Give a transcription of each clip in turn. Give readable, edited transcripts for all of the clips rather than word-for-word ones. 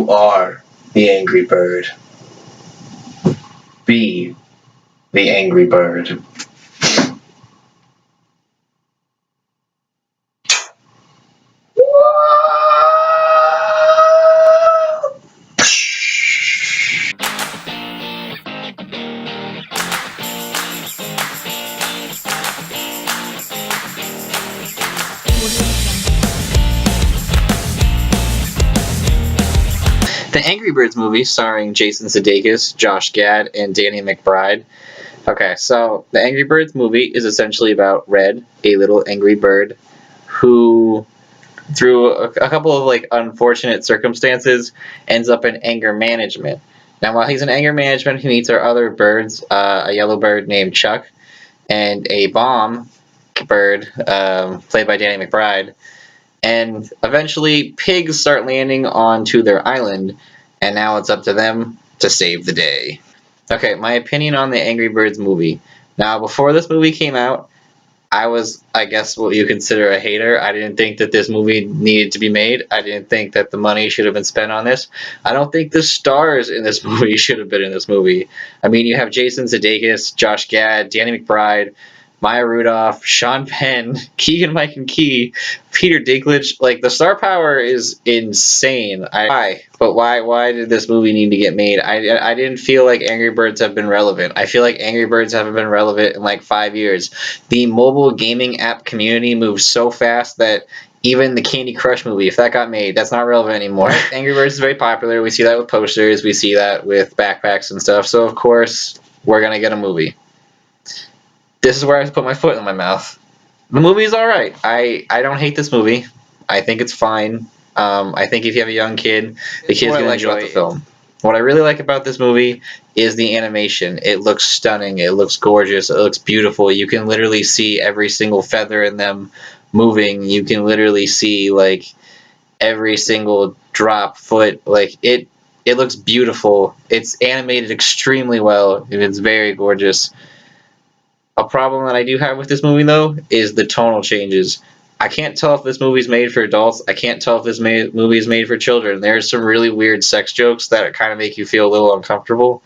You are the angry bird. Be the angry bird. The Angry Birds movie, starring Jason Sudeikis, Josh Gad, and Danny McBride. Okay, so the Angry Birds movie is essentially about Red, a little angry bird, who, through a couple of unfortunate circumstances, ends up in anger management. Now, while he's in anger management, he meets our other birds, a yellow bird named Chuck, and a bomb bird, played by Danny McBride. And eventually, pigs start landing onto their island, and now it's up to them to save the day. Okay, my opinion on the Angry Birds movie. Now, before this movie came out, I was, I guess, what you consider a hater. I didn't think that this movie needed to be made. I didn't think that the money should have been spent on this. I don't think the stars in this movie should have been in this movie. I mean, you have Jason Sudeikis, Josh Gad, Danny McBride, Maya Rudolph, Sean Penn, Keegan-Michael Key, Peter Dinklage. Like, the star power is insane. Why did this movie need to get made? I didn't feel like Angry Birds have been relevant. I feel like Angry Birds haven't been relevant in like 5 years. The mobile gaming app community moves so fast that even the Candy Crush movie, if that got made, that's not relevant anymore. Angry Birds is very popular. We see that with posters. We see that with backpacks and stuff. So, of course, we're going to get a movie. This is where I put my foot in my mouth. The movie is alright. I don't hate this movie. I think it's fine. I think if you have a young kid, the kid's going to enjoy the film. What I really like about this movie is the animation. It looks stunning. It looks gorgeous. It looks beautiful. You can literally see every single feather in them moving. You can literally see every single drop, foot. It looks beautiful. It's animated extremely well, and it's very gorgeous. A problem that I do have with this movie, though, is the tonal changes. I can't tell if this movie's made for adults. I can't tell if this movie is made for children. There's some really weird sex jokes that kind of make you feel a little uncomfortable.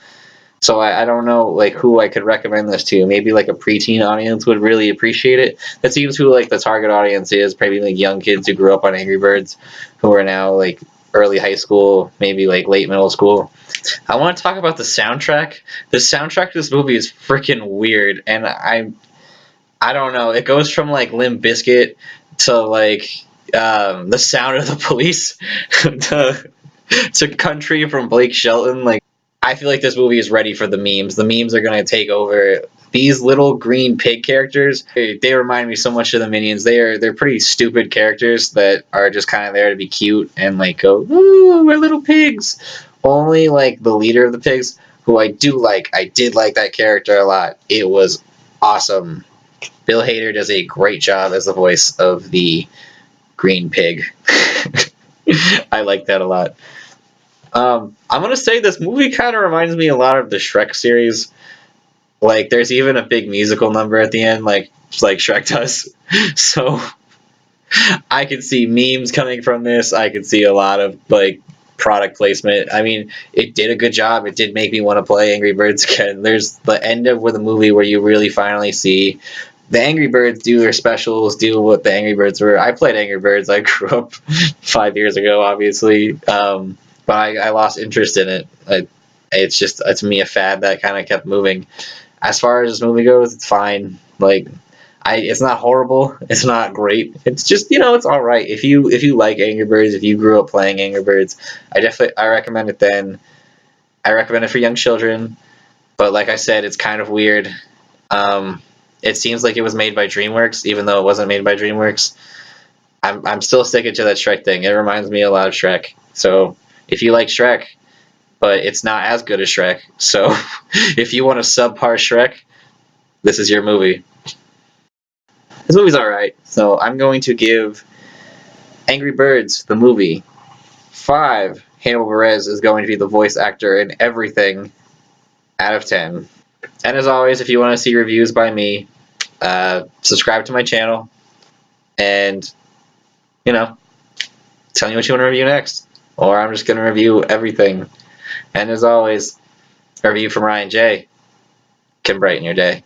So I don't know who I could recommend this to. Maybe a preteen audience would really appreciate it. That seems who the target audience is. Probably young kids who grew up on Angry Birds, who are now early high school, maybe late middle school. I want to talk about the soundtrack. The soundtrack to this movie is freaking weird, and I don't know. It goes from Limp Bizkit to the Sound of the Police to Country from Blake Shelton. I feel like this movie is ready for the memes. The memes are gonna take over. These little green pig characters, they remind me so much of the Minions. They're pretty stupid characters that are just kind of there to be cute and go, ooh, we're little pigs. Only the leader of the pigs, who I do like. I did like that character a lot. It was awesome. Bill Hader does a great job as the voice of the green pig. I like that a lot. I'm gonna say this movie kind of reminds me a lot of the Shrek series. There's even a big musical number at the end, like Shrek does. So I could see memes coming from this. I could see a lot of product placement. I mean, it did a good job. It did make me want to play Angry Birds again. There's the end of the movie where you really finally see the Angry Birds do their specials, do what the Angry Birds were. I played Angry Birds. I grew up 5 years ago, obviously, but I lost interest in it. It's just, to me, a fad that kind of kept moving. As far as this movie goes, it's fine. It's not horrible. It's not great. It's just, it's all right. If you like Angry Birds, if you grew up playing Angry Birds, I recommend it then. I recommend it for young children. But like I said, it's kind of weird. It seems like it was made by DreamWorks, even though it wasn't made by DreamWorks. I'm still sticking to that Shrek thing. It reminds me a lot of Shrek. So if you like Shrek, but it's not as good as Shrek, so if you want a subpar Shrek, this is your movie. This movie's alright, so I'm going to give Angry Birds, the movie, 5. Hannibal Buress is going to be the voice actor in everything, out of 10. And as always, if you want to see reviews by me, subscribe to my channel, and, tell me what you want to review next. or I'm just going to review everything. And as always, a review from Ryan J. can brighten your day.